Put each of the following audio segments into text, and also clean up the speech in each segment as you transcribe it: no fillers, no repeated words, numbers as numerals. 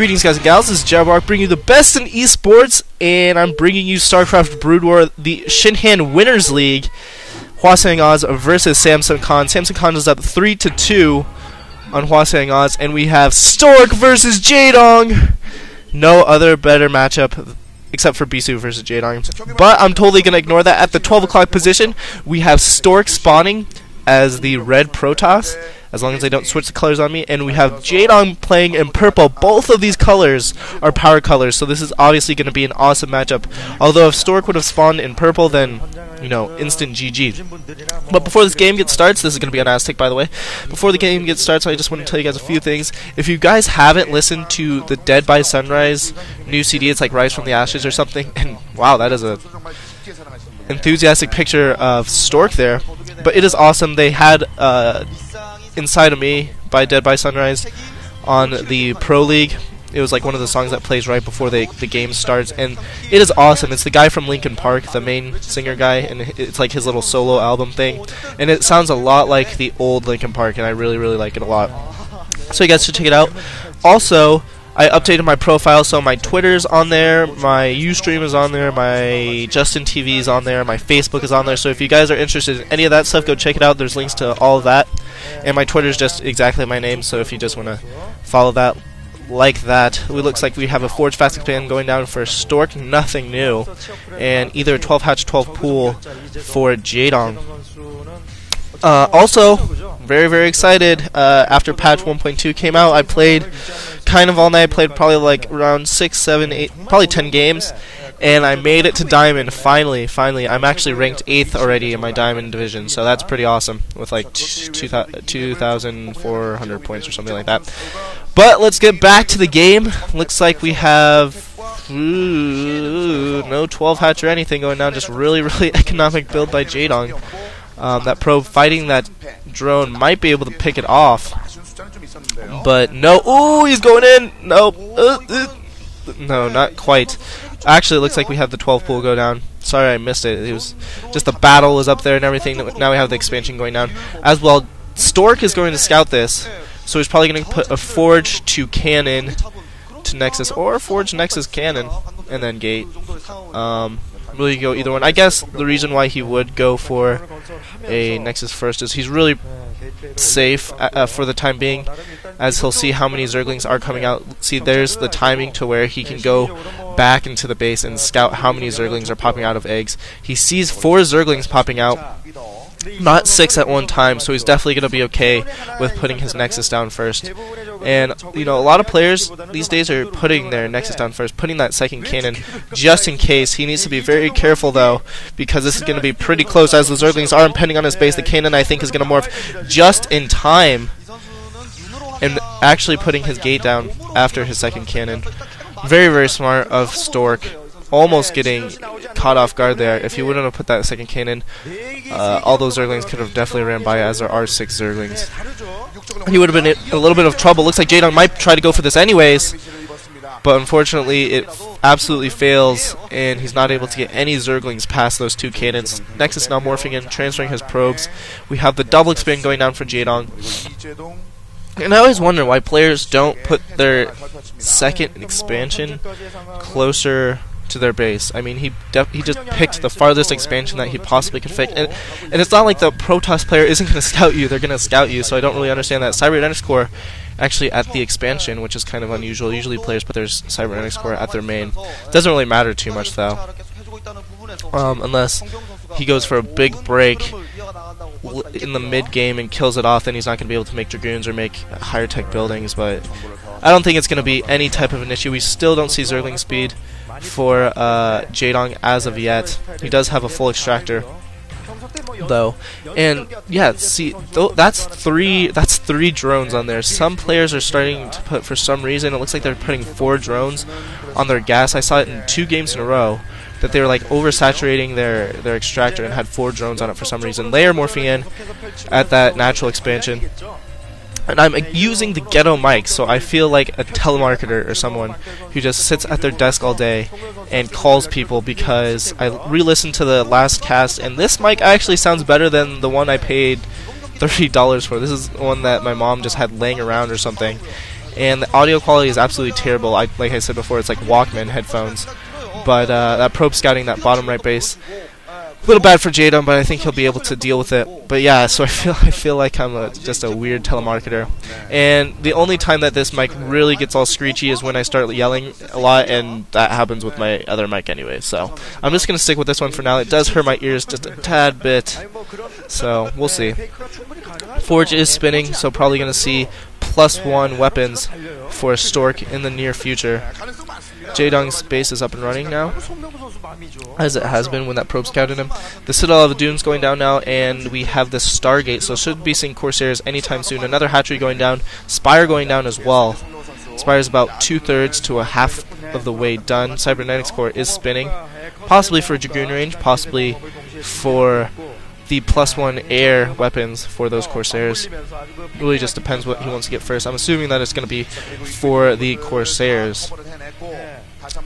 Greetings guys and gals, this is Jaedong bringing you the best in esports, and I'm bringing you Starcraft Broodwar, the Shinhan Winners League. Hwaseung odds versus Samsung Khan. Samsung Khan is up 3-2 on Hwaseung odds, and we have Stork versus Jaedong. No other better matchup except for Bisu versus Jaedong. But I'm totally going to ignore that. At the 12 o'clock position, we have Stork spawning as the red Protoss, as long as they don't switch the colors on me, and we have Jaedong playing in purple. Both of these colors are power colors, so this is obviously going to be an awesome matchup. Although if Stork would have spawned in purple, then, you know, instant GG. But before this game gets started, this is going to be on Aztec, by the way. Before the game gets started, I just want to tell you guys a few things. If you guys haven't listened to the Dead by Sunrise new CD, it's like Rise from the Ashes or something, and wow, that is a enthusiastic picture of Stork there. But it is awesome. They had Inside of Me by Dead by Sunrise on the Pro League. It was like one of the songs that plays right before the game starts, and it is awesome. It's the guy from Linkin Park, the main singer guy, and it's like his little solo album thing, and it sounds a lot like the old Linkin Park, and I really like it a lot. So you guys should check it out. Also, I updated my profile, so my Twitter's on there, my Ustream is on there, my Justin TV is on there, my Facebook is on there. So if you guys are interested in any of that stuff, go check it out. There's links to all of that, and my Twitter's just exactly my name. So if you just want to follow that like that, it looks like we have a Forge Fast Expand going down for Stork, nothing new, and either a 12 hatch 12 pool for Jaedong. Also, very excited. After patch 1.2 came out, I played kind of all night. I played probably like around 6, 7, 8, probably 10 games, and I made it to Diamond. Finally. I'm actually ranked 8th already in my Diamond division, so that's pretty awesome with like 2,400 points or something like that. But let's get back to the game. Looks like we have no 12 hatch or anything going down. Just really economic build by Jaedong. That probe fighting that drone might be able to pick it off, but no. Ooh, he's going in. Nope. No, not quite. Actually, it looks like we have the 12 pool go down. Sorry, I missed it. It was just the battle was up there and everything. Now we have the expansion going down as well. Stork is going to scout this, so he's probably going to put a Forge to Cannon to Nexus, or Forge Nexus Cannon and then Gate. Really go either one. I guess the reason why he would go for a Nexus first is he's really safe for the time being, as he'll see how many Zerglings are coming out. See, there's the timing to where he can go back into the base and scout how many Zerglings are popping out of eggs. He sees 4 Zerglings popping out, not 6 at one time, so he's definitely going to be okay with putting his Nexus down first. And, you know, a lot of players these days are putting their Nexus down first, putting that second cannon just in case. He needs to be very careful, though, because this is going to be pretty close as the Zerglings are impending on his base. The cannon, I think, is going to morph just in time and actually putting his gate down after his second cannon. Very smart of Stork. Almost getting caught off guard there. If he wouldn't have put that second cannon, all those Zerglings could have definitely ran by, as there are 6 Zerglings. He would have been in a little bit of trouble. Looks like Jaedong might try to go for this anyways, but unfortunately it absolutely fails, and he's not able to get any Zerglings past those 2 cannons. Nexus now morphing in, transferring his probes. We have the double expand going down for Jaedong. And I always wonder why players don't put their second expansion closer to their base. I mean, he just picked the farthest expansion that he possibly could fit, and it's not like the Protoss player isn't going to scout you. They're going to scout you, so I don't really understand that. Cyber_, actually at the expansion, which is kind of unusual. Usually players put their Cyber_, at their main. Doesn't really matter too much, though, unless he goes for a big break in the mid game and kills it off. Then he's not going to be able to make Dragoons or make higher tech buildings, but I don't think it's going to be any type of an issue. We still don't see Zergling speed for Jaedong as of yet. He does have a full extractor, though, and yeah, see, that's three drones on there. Some players are starting to put, for some reason, it looks like they're putting 4 drones on their gas. I saw it in 2 games in a row that they were like oversaturating their extractor and had 4 drones on it for some reason. They are morphing in at that natural expansion. And I'm using the ghetto mic, so I feel like a telemarketer or someone who just sits at their desk all day and calls people, because I re-listened to the last cast, and this mic actually sounds better than the one I paid $30 for. This is one that my mom just had laying around or something, and the audio quality is absolutely terrible. Like I said before, it's like Walkman headphones. But that probe scouting that bottom right base, a little bad for Jaedong, but I think he'll be able to deal with it. But yeah, so I feel like I'm just a weird telemarketer. And the only time that this mic really gets all screechy is when I start yelling a lot, and that happens with my other mic anyway. So I'm just going to stick with this one for now. It does hurt my ears just a tad bit, so we'll see. Forge is spinning, so probably going to see +1 weapons for Stork in the near future. Jaedong's base is up and running now, as it has been when that probe scouted him. The Citadel of Dune's going down now, and we have the Stargate, so should be seeing Corsairs anytime soon. Another hatchery going down, Spire going down as well. Spire's about 2/3 to a half of the way done. Cybernetics core is spinning, possibly for Dragoon range, possibly for the +1 air weapons for those Corsairs. Really just depends what he wants to get first. I'm assuming that it's going to be for the Corsairs,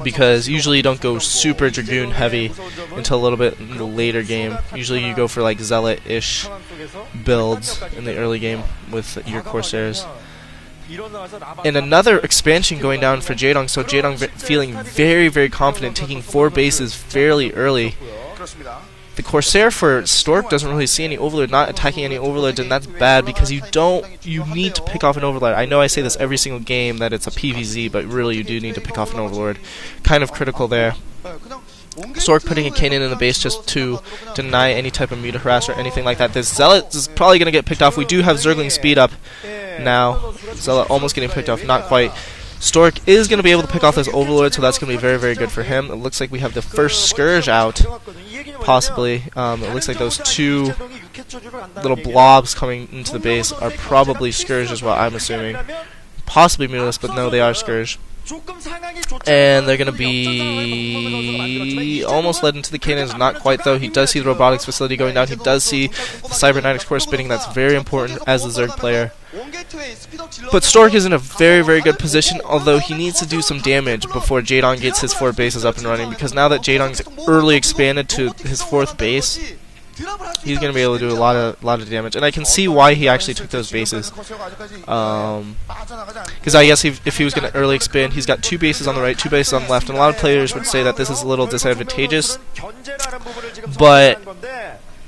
because usually you don't go super Dragoon heavy until a little bit in the later game. Usually you go for like Zealot-ish builds in the early game with your Corsairs. And another expansion going down for Jaedong, so Jaedong feeling very, very confident, taking 4 bases fairly early. The Corsair for Stork doesn't really see any Overlord, not attacking any Overlords, and that's bad because you need to pick off an Overlord. I know I say this every single game that it's a PvZ, but really you do need to pick off an Overlord. Kind of critical there. Stork putting a cannon in the base just to deny any type of muta harass or anything like that. This Zealot is probably going to get picked off. We do have Zergling speed up now. Zealot almost getting picked off, not quite. Stork is going to be able to pick off this Overlord, so that's going to be very, very good for him. It looks like we have the first Scourge out, possibly. It looks like those 2 little blobs coming into the base are probably Scourge as well, I'm assuming. Possibly Mutalist, but no, they are Scourge. And they're going to be almost led into the cannons, not quite though. He does see the robotics facility going down. He does see the Cybernetics core spinning. That's very important as a Zerg player. But Stork is in a very, very good position, although he needs to do some damage before Jaedong gets his 4 bases up and running, because now that Jaedong's early expanded to his 4th base, he's going to be able to do a lot of damage. And I can see why he actually took those bases. Because I guess if he was going to early expand, he's got 2 bases on the right, 2 bases on the left, and a lot of players would say that this is a little disadvantageous. But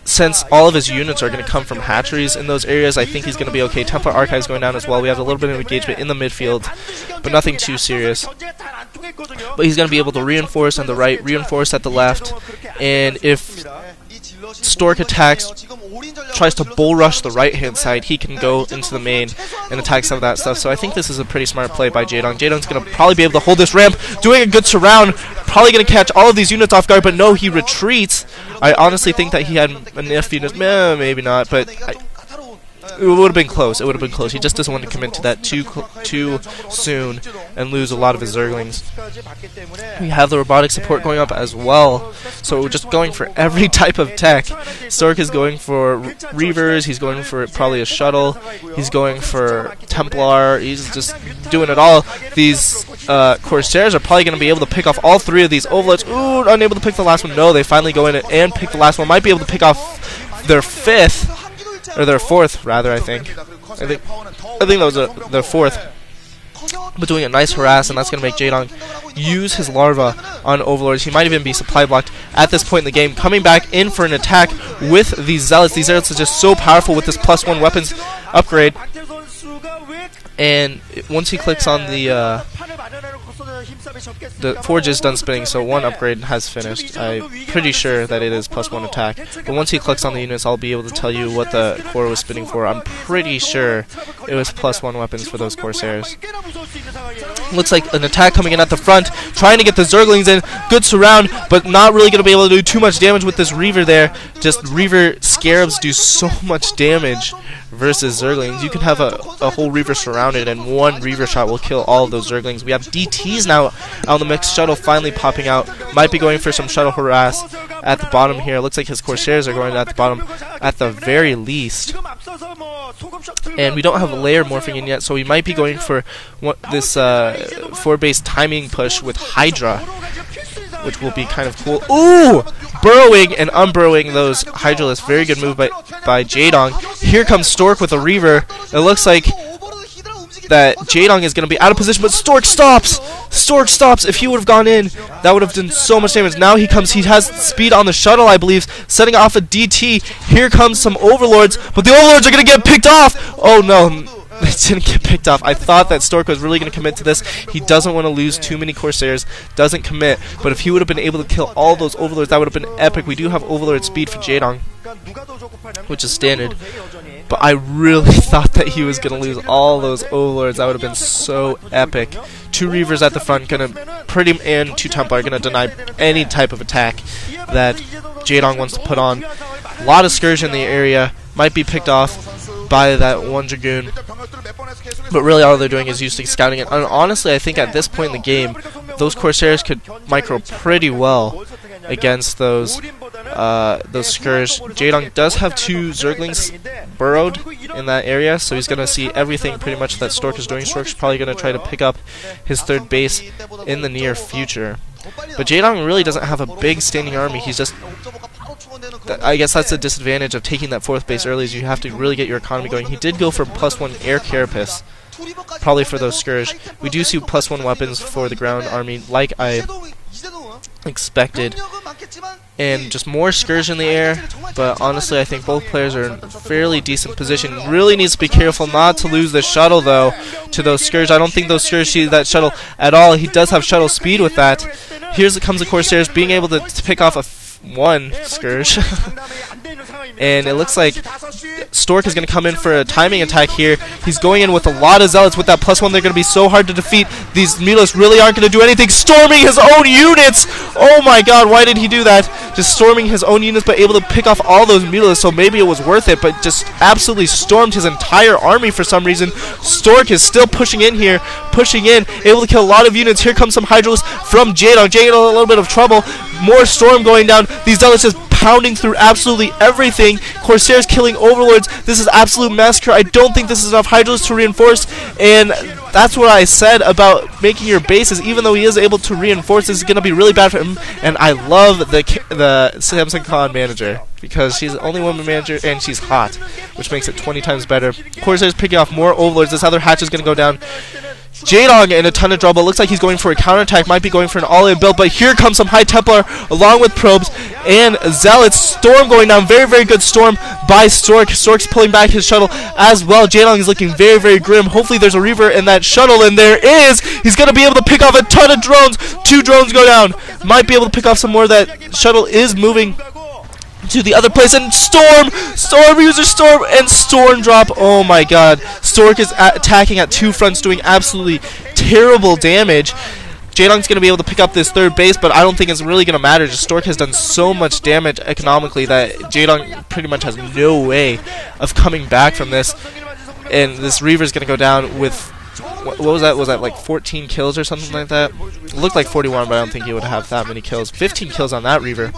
since all of his units are going to come from hatcheries in those areas, I think he's going to be okay. Templar Archives going down as well. We have a little bit of engagement in the midfield, but nothing too serious. But he's going to be able to reinforce on the right, reinforce at the left, and if Stork attacks, tries to bull rush the right-hand side, he can go into the main and attack some of that stuff. So I think this is a pretty smart play by Jaedong. Jaedong's going to probably be able to hold this ramp, doing a good surround, probably going to catch all of these units off guard, but no, he retreats. I honestly think that he had enough units, maybe not, but it would have been close. It would have been close. He just doesn't want to commit to that too soon and lose a lot of his Zerglings. We have the robotic support going up as well, so we're just going for every type of tech. Stork is going for Reavers, he's going for probably a shuttle, he's going for Templar, he's just doing it all. These Corsairs are probably going to be able to pick off all 3 of these Overlords. Ooh, unable to pick the last one. No, they finally go in and pick the last one. Might be able to pick off their 5th. Or their 4th, rather, I think. I think that was their 4th. But doing a nice harass, and that's going to make Jaedong use his larva on Overlords. He might even be supply blocked at this point in the game. Coming back in for an attack with these Zealots. These Zealots are just so powerful with this +1 weapons upgrade. And once he clicks on the Forge is done spinning, so 1 upgrade has finished. I'm pretty sure that it is +1 attack. But once he clicks on the units, I'll be able to tell you what the core was spinning for. I'm pretty sure it was +1 weapons for those Corsairs. Looks like an attack coming in at the front, trying to get the Zerglings in. Good surround, but not really going to be able to do too much damage with this Reaver there. Just Reaver Scarabs do so much damage versus Zerglings. You can have a whole Reaver surrounded, and 1 Reaver shot will kill all of those Zerglings. We have DTs now on the mixed shuttle finally popping out. Might be going for some shuttle harass at the bottom here. Looks like his Corsairs are going at the bottom at the very least. And we don't have a layer morphing in yet, so we might be going for this 4-base timing push with Hydra, which will be kind of cool. Ooh! Burrowing and unburrowing those Hydralisks. Very good move by Jaedong. Here comes Stork with a Reaver. It looks like that Jaedong is going to be out of position, but Stork stops! Stork stops! If he would have gone in, that would have done so much damage. Now he comes, he has speed on the shuttle, I believe, setting off a DT. Here comes some Overlords, but the Overlords are going to get picked off! Oh no, they didn't get picked off. I thought that Stork was really going to commit to this. He doesn't want to lose too many Corsairs, doesn't commit, but if he would have been able to kill all those Overlords, that would have been epic. We do have Overlord speed for Jaedong, which is standard, but I really thought that he was going to lose all those Overlords. That would have been so epic. 2 Reavers at the front, and 2 Templar are going to deny any type of attack that Jaedong wants to put on. A lot of Scourge in the area, might be picked off by that 1 Dragoon, but really all they're doing is usually scouting it. And honestly, I think at this point in the game, those Corsairs could micro pretty well against those Scourge. Jaedong does have 2 Zerglings burrowed in that area, so he's going to see everything pretty much that Stork is doing. Stork's probably going to try to pick up his 3rd base in the near future. But Jaedong really doesn't have a big standing army. He's just... I guess that's the disadvantage of taking that 4th base early, is you have to really get your economy going. He did go for +1 air carapace, probably for those Scourge. We do see +1 weapons for the ground army, like I expected, and just more Scourge in the air. But honestly, I think both players are in fairly decent position. Really needs to be careful not to lose the shuttle, though, to those Scourge. I don't think those Scourge see that shuttle at all. He does have shuttle speed with that. Here comes the Corsairs being able to pick off a 1 Scourge. And it looks like Stork is going to come in for a timing attack here. He's going in with a lot of Zealots with that +1. They're going to be so hard to defeat. These Mutalisks really aren't going to do anything. Storming his own units! Oh my god, why did he do that? Just storming his own units, but able to pick off all those Mutalisks, so maybe it was worth it, but just absolutely stormed his entire army for some reason. Stork is still pushing in here, able to kill a lot of units. Here comes some Hydralisks from Jaedong. Jaedong in a little bit of trouble. More storm going down. These Zealots just pounding through absolutely everything. Corsairs killing Overlords. This is absolute massacre. I don't think this is enough Hydralisks to reinforce, and that's what I said about making your bases. Even though he is able to reinforce, this is going to be really bad for him. And I love the Hwaseung Khan manager, because she's the only woman manager and she's hot, which makes it 20 times better. Corsairs picking off more Overlords. This other hatch is going to go down. Jaedong in a ton of trouble. Looks like he's going for a counterattack. Might be going for an all-in build, but here comes some High Templar along with probes and Zealots. Storm going down. Very, very good storm by Stork. Stork's pulling back his shuttle as well. Jaedong is looking very, very grim. Hopefully there's a Reaver in that shuttle, and there is. He's going to be able to pick off a ton of drones. 2 drones go down. Might be able to pick off some more. That shuttle is moving to the other place, and Storm uses Storm, and Storm drop. Oh my god, Stork is attacking at 2 fronts, doing absolutely terrible damage. Jaedong's going to be able to pick up this 3rd base, but I don't think it's really going to matter. Just Stork has done so much damage economically that Jaedong pretty much has no way of coming back from this, and this Reaver's going to go down with, what was that? Was that like 14 kills or something like that? It looked like 41, but I don't think he would have that many kills. 15 kills on that Reaver.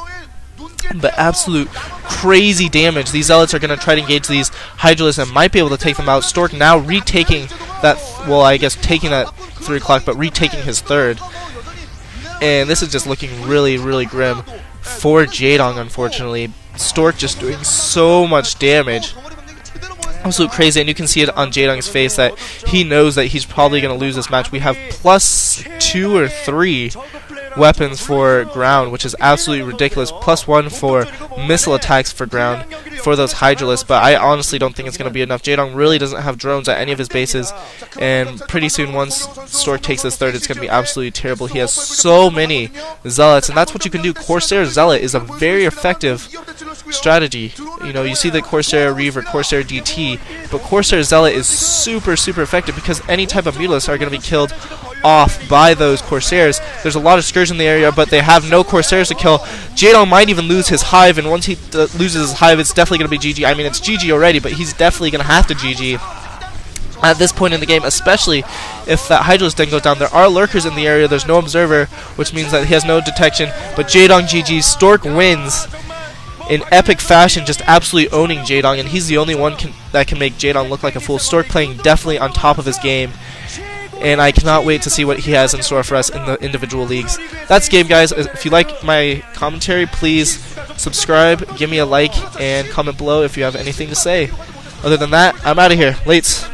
But absolute crazy damage. These Zealots are going to try to engage these Hydralisks and might be able to take them out. Stork now retaking that, well, I guess taking that 3 o'clock, but retaking his 3rd. And this is just looking really, really grim for Jaedong, unfortunately. Stork just doing so much damage. Absolute crazy, and you can see it on Jaedong's face that he knows that he's probably going to lose this match. We have +2 or 3 weapons for ground, which is absolutely ridiculous. +1 for missile attacks for ground for those Hydralisks, but I honestly don't think it's going to be enough. Jaedong really doesn't have drones at any of his bases, and pretty soon once Stork takes his 3rd, it's going to be absolutely terrible. He has so many Zealots, and that's what you can do. Corsair Zealot is a very effective strategy. You know, you see the Corsair Reaver, Corsair DT, but Corsair Zealot is super, super effective because any type of Mutalisks are going to be killed off by those Corsairs. There's a lot of Scourge in the area, but they have no Corsairs to kill. Jaedong might even lose his Hive, and once he loses his Hive, it's definitely going to be GG. I mean, it's GG already, but he's definitely going to have to GG at this point in the game, especially if that Hydralisk den goes down. There are lurkers in the area. There's no observer, which means that he has no detection, but Jaedong GG. Stork wins in epic fashion, just absolutely owning Jaedong, and he's the only one that can make Jaedong look like a fool. Stork playing definitely on top of his game, and I cannot wait to see what he has in store for us in the individual leagues. That's the game, guys. If you like my commentary, please subscribe, give me a like, and comment below if you have anything to say. Other than that, I'm out of here. Lates.